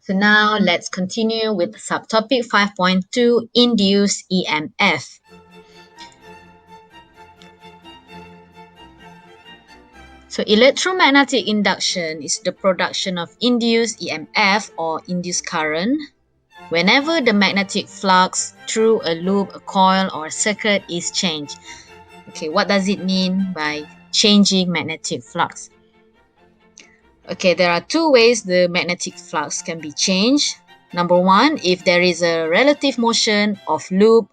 So now let's continue with subtopic 5.2, Induced EMF. So electromagnetic induction is the production of induced EMF or induced current whenever the magnetic flux through a loop, a coil, or a circuit is changed. Okay, what does it mean by changing magnetic flux? Okay, there are two ways the magnetic flux can be changed. Number one, if there is a relative motion of loop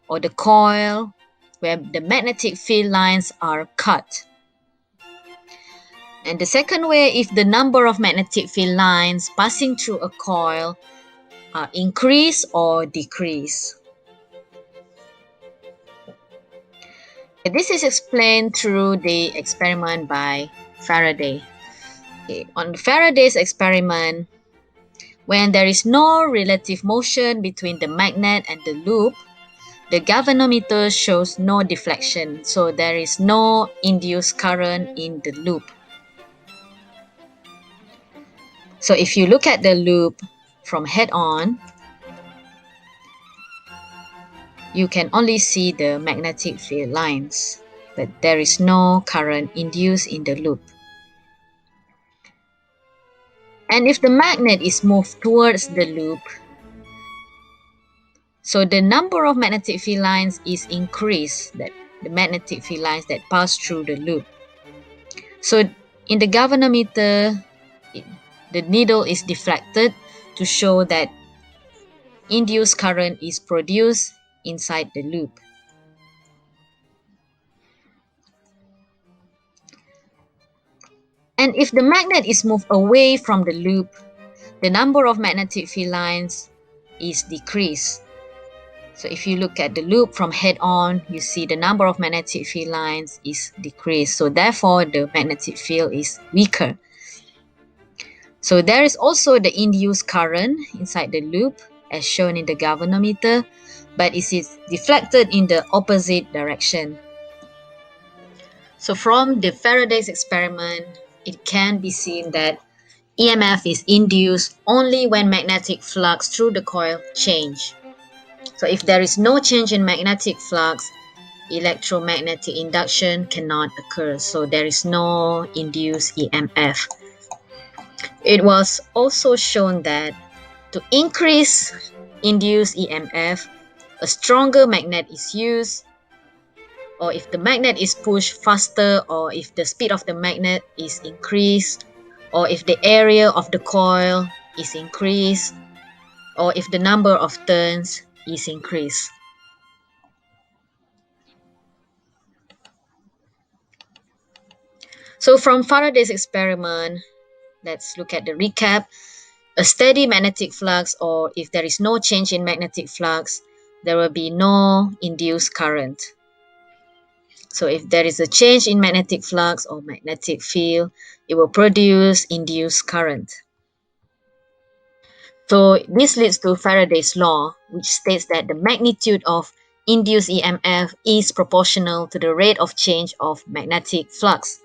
or the coil where the magnetic field lines are cut. And the second way, if the number of magnetic field lines passing through a coil are increased or decreased. This is explained through the experiment by Faraday. Okay, on Faraday's experiment, when there is no relative motion between the magnet and the loop, the galvanometer shows no deflection, so there is no induced current in the loop. So if you look at the loop from head on, you can only see the magnetic field lines, but there is no current induced in the loop. And if the magnet is moved towards the loop, so the number of magnetic field lines is increased, that the magnetic field lines that pass through the loop. So in the galvanometer, the needle is deflected to show that induced current is produced inside the loop. And if the magnet is moved away from the loop, the number of magnetic field lines is decreased. So if you look at the loop from head on, you see the number of magnetic field lines is decreased. So therefore, the magnetic field is weaker. So there is also the induced current inside the loop as shown in the galvanometer, but it is deflected in the opposite direction. So from the Faraday's experiment, it can be seen that EMF is induced only when magnetic flux through the coil change. So if there is no change in magnetic flux, electromagnetic induction cannot occur. So there is no induced EMF. It was also shown that to increase induced EMF, a stronger magnet is used, or if the magnet is pushed faster, or if the speed of the magnet is increased, or if the area of the coil is increased, or if the number of turns is increased. So from Faraday's experiment, let's look at the recap. A steady magnetic flux, or if there is no change in magnetic flux, there will be no induced current. So if there is a change in magnetic flux or magnetic field, it will produce induced current. So this leads to Faraday's law, which states that the magnitude of induced EMF is proportional to the rate of change of magnetic flux,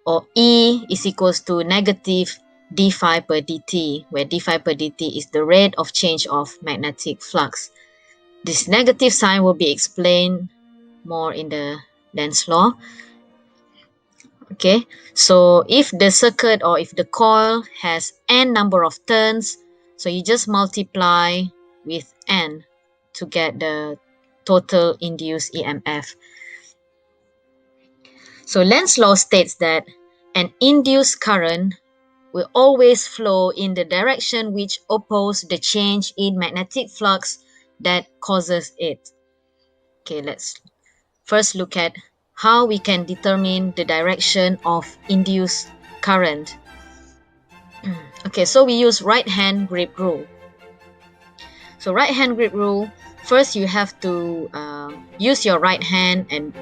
or E is equals to negative d phi per dt, where d phi per dt is the rate of change of magnetic flux. This negative sign will be explained more in the Lenz's law. Okay, so if the circuit or if the coil has n number of turns, so you just multiply with n to get the total induced EMF. So Lenz's law states that an induced current will always flow in the direction which opposes the change in magnetic flux that causes it. Okay, let's first look at how we can determine the direction of induced current. Okay, so we use right hand grip rule. So right hand grip rule, first you have to use your right hand and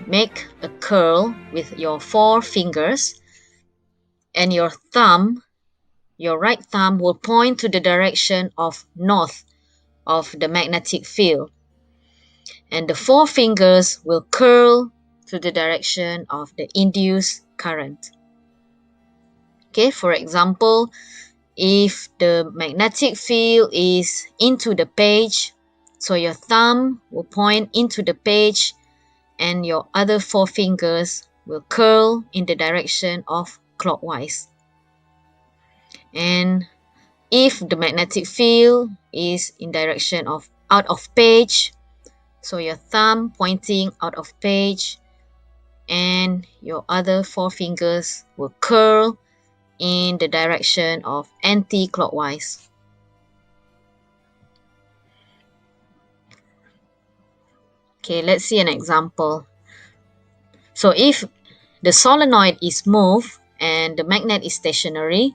make a curl with your 4 fingers, and your thumb, your right thumb will point to the direction of north of the magnetic field, and the 4 fingers will curl to the direction of the induced current. Okay, for example, if the magnetic field is into the page, so your thumb will point into the page and your other four fingers will curl in the direction of clockwise. And if the magnetic field is in direction of out of page, so your thumb pointing out of page and your other four fingers will curl in the direction of anti-clockwise. Okay, let's see an example. So if the solenoid is moved and the magnet is stationary,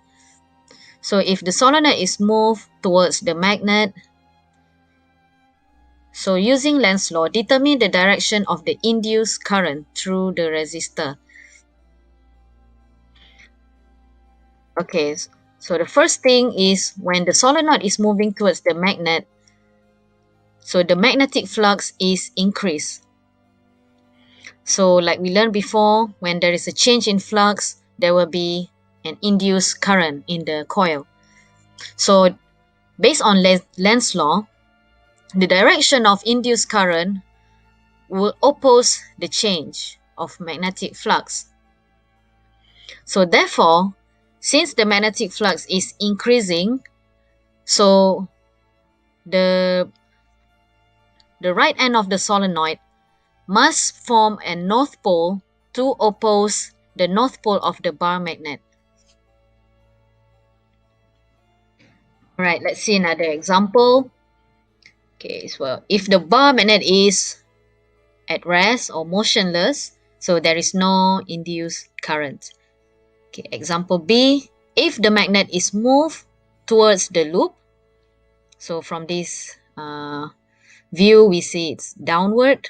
so if the solenoid is moved towards the magnet, so using Lenz's law, determine the direction of the induced current through the resistor. Okay, so the first thing is when the solenoid is moving towards the magnet, so the magnetic flux is increased. So like we learned before, when there is a change in flux, there will be an induced current in the coil. So based on Lenz's law, the direction of induced current will oppose the change of magnetic flux. So therefore, since the magnetic flux is increasing, so the right end of the solenoid must form a north pole to oppose the north pole of the bar magnet. Alright, let's see another example. Okay, so if the bar magnet is at rest or motionless, so there is no induced current. Okay, example B, if the magnet is moved towards the loop, so from this view we see it's downward,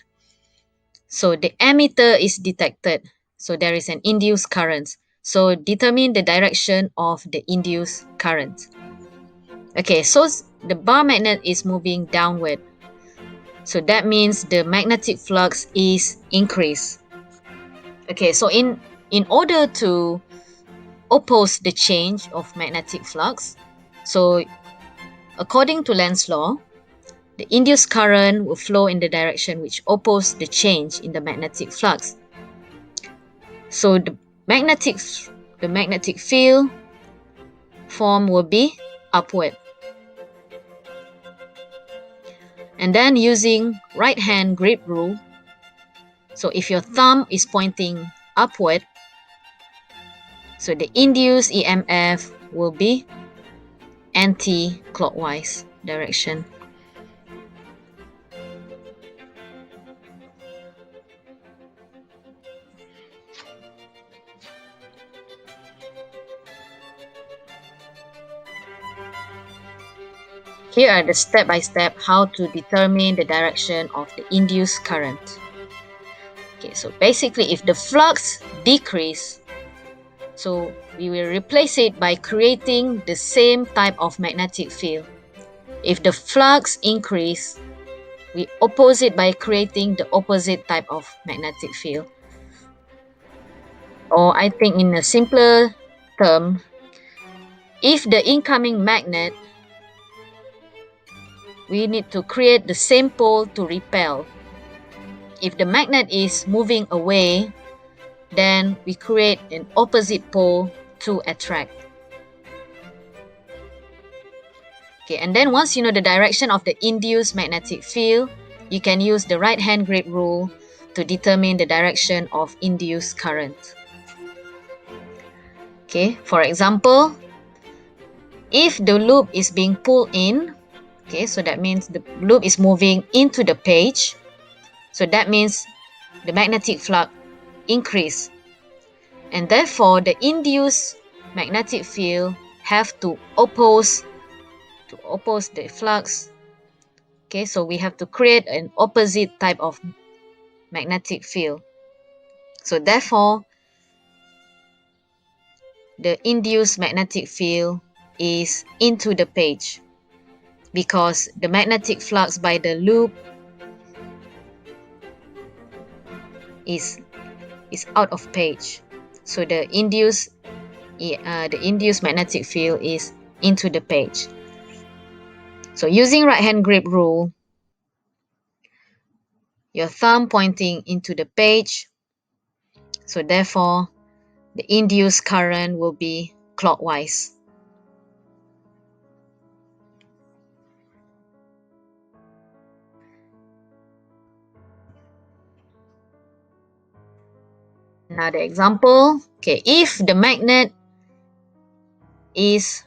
so the ammeter is detected, so there is an induced current. So determine the direction of the induced current. Okay, so the bar magnet is moving downward, so that means the magnetic flux is increased. Okay, so in order to oppose the change of magnetic flux, so according to Lenz's law, the induced current will flow in the direction which opposes the change in the magnetic flux. So the magnetic field form will be upward. And then using right hand grip rule, so if your thumb is pointing upward, so the induced EMF will be anti-clockwise direction. Here are the step-by-step how to determine the direction of the induced current. Okay, so basically if the flux decrease, so we will replace it by creating the same type of magnetic field. If the flux increase, we oppose it by creating the opposite type of magnetic field. Or I think in a simpler term, if the incoming magnet, we need to create the same pole to repel. If the magnet is moving away, then we create an opposite pole to attract. Okay, and then once you know the direction of the induced magnetic field, you can use the right hand grip rule to determine the direction of induced current. Okay, for example, if the loop is being pulled in, okay, so that means the loop is moving into the page, so that means the magnetic flux increase, and therefore the induced magnetic field have to oppose the flux. Okay, so we have to create an opposite type of magnetic field. So therefore, the induced magnetic field is into the page because the magnetic flux by the loop is out of page. So the induced magnetic field is into the page. So using right hand grip rule, your thumb pointing into the page, so therefore the induced current will be clockwise. Another example, okay, if the magnet is,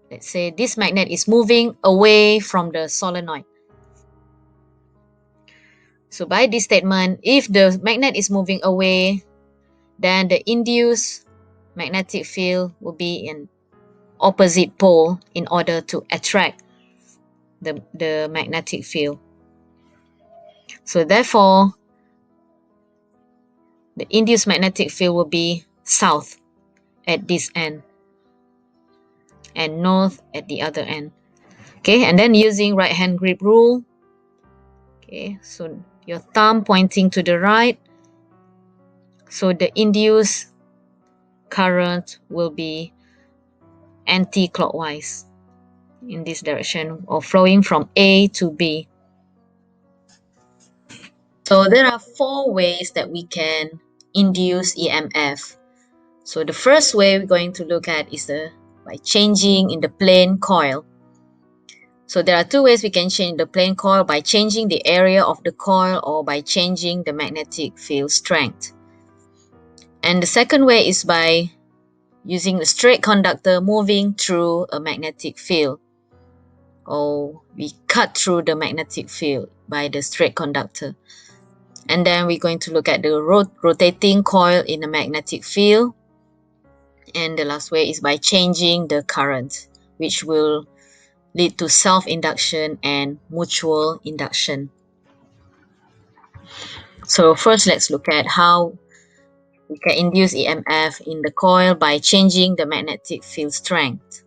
let's say this magnet is moving away from the solenoid. So by this statement, if the magnet is moving away, then the induced magnetic field will be in opposite pole in order to attract the magnetic field. So therefore, the induced magnetic field will be south at this end and north at the other end. Okay, and then using right hand grip rule, okay, so your thumb pointing to the right, so the induced current will be anti-clockwise in this direction, or flowing from A to B. So there are 4 ways that we can induce EMF. So the first way we're going to look at is by changing in the plane coil. So there are 2 ways we can change the plane coil: by changing the area of the coil or by changing the magnetic field strength. And the second way is by using a straight conductor moving through a magnetic field, or we cut through the magnetic field by the straight conductor. And then we're going to look at the rotating coil in a magnetic field. And the last way is by changing the current, which will lead to self-induction and mutual induction. So first, let's look at how we can induce EMF in the coil by changing the magnetic field strength.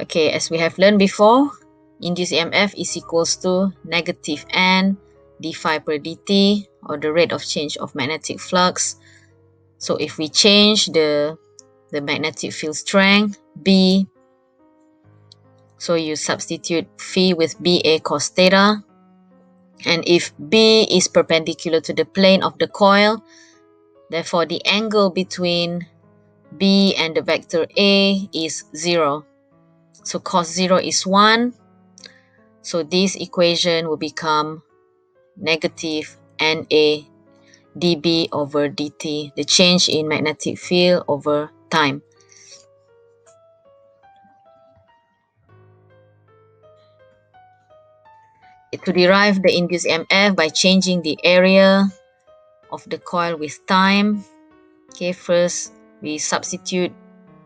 Okay, as we have learned before, induced EMF is equals to negative N d phi per dt, or the rate of change of magnetic flux. So if we change the magnetic field strength, B, so you substitute phi with BA cos theta. And if B is perpendicular to the plane of the coil, therefore the angle between B and the vector A is 0. So cos 0 is 1. So this equation will become negative NA dB over dt, the change in magnetic field over time. To derive the induced EMF by changing the area of the coil with time, okay, first we substitute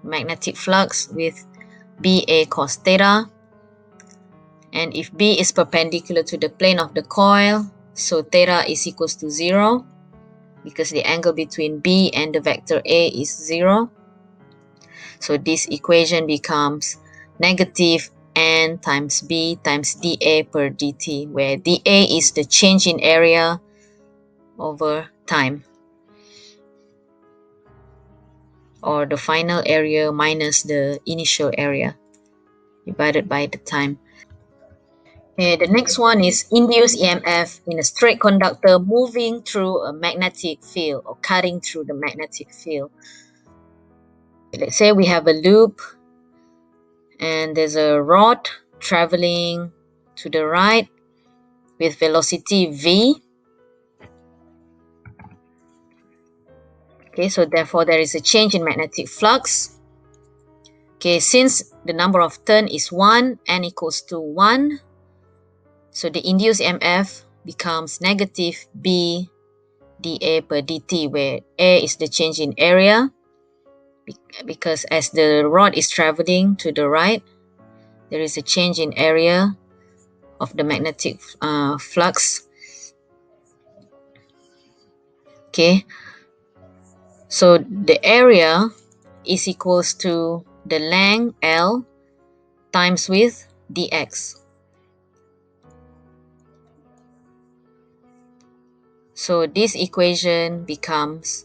magnetic flux with BA cos theta. And if B is perpendicular to the plane of the coil, so theta is equals to 0, because the angle between B and the vector A is 0. So this equation becomes negative N times B times dA per dt, where dA is the change in area over time, or the final area minus the initial area divided by the time. Okay, the next one is induced EMF in a straight conductor moving through a magnetic field, or cutting through the magnetic field. Let's say we have a loop and there's a rod traveling to the right with velocity v. Okay, so therefore there is a change in magnetic flux. Okay, since the number of turns is 1, n equals to 1, so the induced EMF becomes negative B dA per dt, where A is the change in area, because as the rod is traveling to the right, there is a change in area of the magnetic flux. Okay, so the area is equals to the length L times width dx. So this equation becomes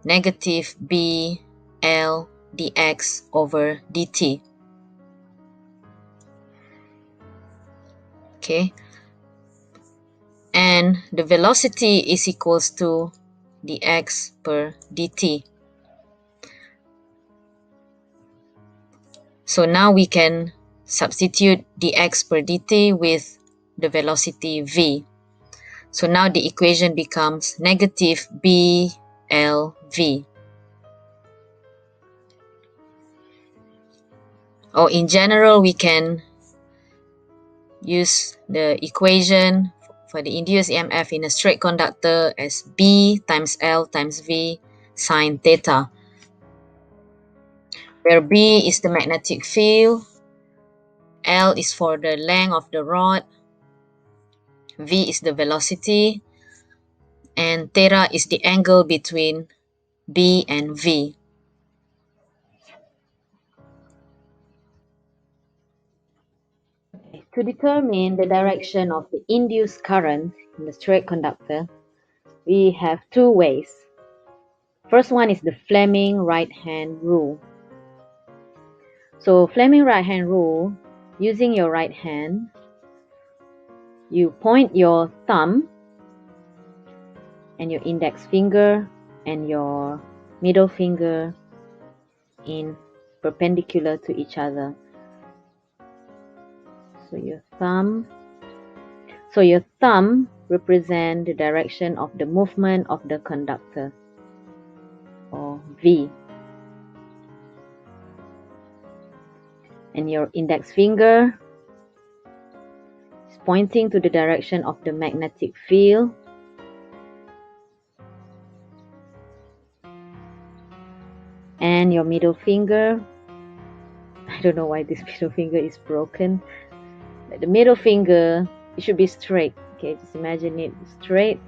negative B L dx over dt. Okay, and the velocity is equals to dx per dt. So now we can substitute dx per dt with the velocity v. So now the equation becomes negative BLV. Or in general, we can use the equation for the induced EMF in a straight conductor as B times L times V sine theta, where B is the magnetic field, L is for the length of the rod, V is the velocity, and theta is the angle between B and V. To determine the direction of the induced current in the straight conductor, we have two ways. First one is the Fleming right-hand rule. So Fleming right-hand rule, using your right hand, you point your thumb and your index finger and your middle finger in perpendicular to each other. So your thumb represents the direction of the movement of the conductor, or V. And your index finger is pointing to the direction of the magnetic field. And your middle finger, I don't know why this middle finger is broken, but the middle finger, it should be straight. Okay, just imagine it straight,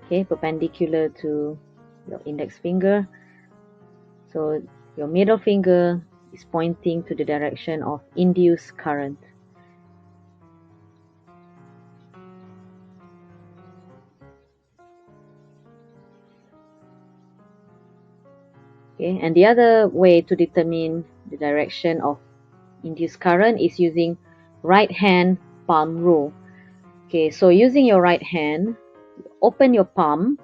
okay, perpendicular to your index finger. So your middle finger is pointing to the direction of induced current. Okay, and the other way to determine the direction of induced current is using right hand palm rule. Okay, so using your right hand, open your palm,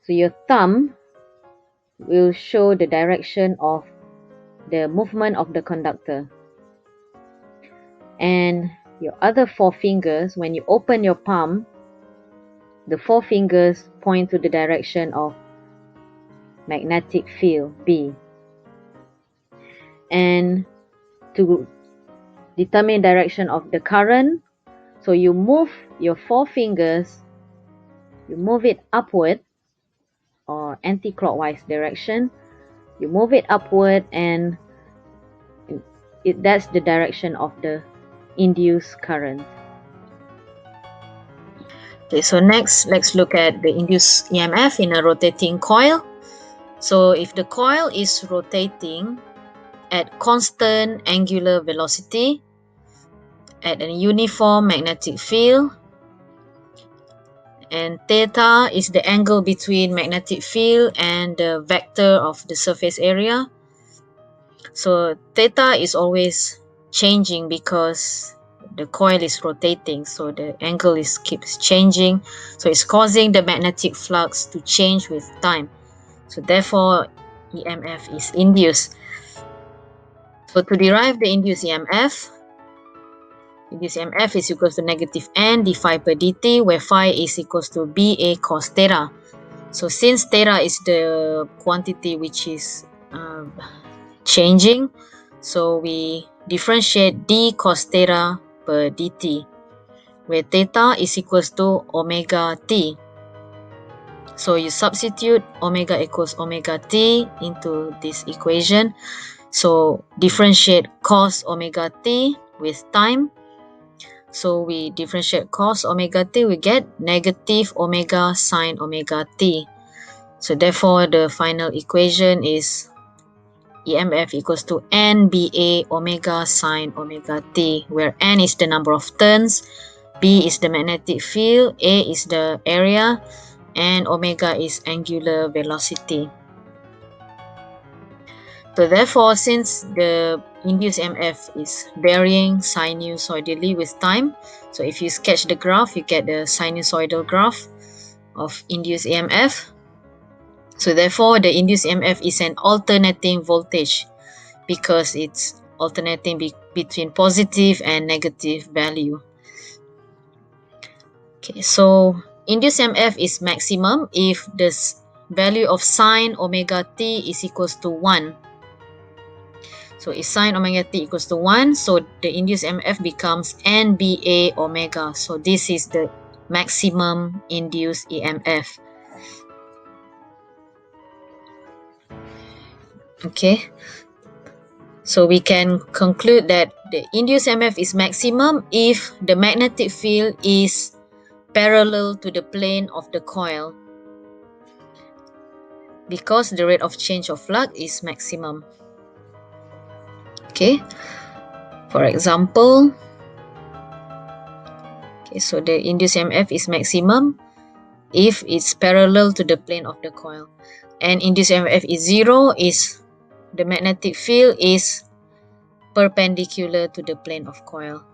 so your thumb will show the direction of the movement of the conductor, and your other four fingers, when you open your palm, the four fingers point to the direction of magnetic field B. And to determine direction of the current, so you move your four fingers, you move it upward or anti-clockwise direction, you move it upward, and that's the direction of the induced current. Okay, so next let's look at the induced EMF in a rotating coil. So if the coil is rotating at constant angular velocity at a uniform magnetic field, and theta is the angle between magnetic field and the vector of the surface area. So theta is always changing because the coil is rotating, so the angle keeps changing, so it's causing the magnetic flux to change with time. So therefore EMF is induced. So to derive the induced EMF is equals to negative n d phi per dt, where phi is equals to BA cos theta. So since theta is the quantity which is changing, so we differentiate d cos theta per dt, where theta is equals to omega t. So you substitute omega equals omega t into this equation. So differentiate cos omega t with time. So we differentiate cos omega t, we get negative omega sine omega t. So therefore the final equation is EMF equals to NBA omega sine omega t, where n is the number of turns, B is the magnetic field, A is the area, and omega is angular velocity. So therefore, since the induced EMF is varying sinusoidally with time, so if you sketch the graph, you get the sinusoidal graph of induced EMF. So therefore, the induced EMF is an alternating voltage because it's alternating between positive and negative value. Okay, so induced EMF is maximum if the value of sine omega t is equals to 1. So if sine omega t equals to 1, so the induced EMF becomes NBA omega. So this is the maximum induced EMF. Okay, so we can conclude that the induced EMF is maximum if the magnetic field is parallel to the plane of the coil, because the rate of change of flux is maximum. Okay, for example, okay, so the induced EMF is maximum if it's parallel to the plane of the coil, and induced EMF is 0 is the magnetic field is perpendicular to the plane of coil.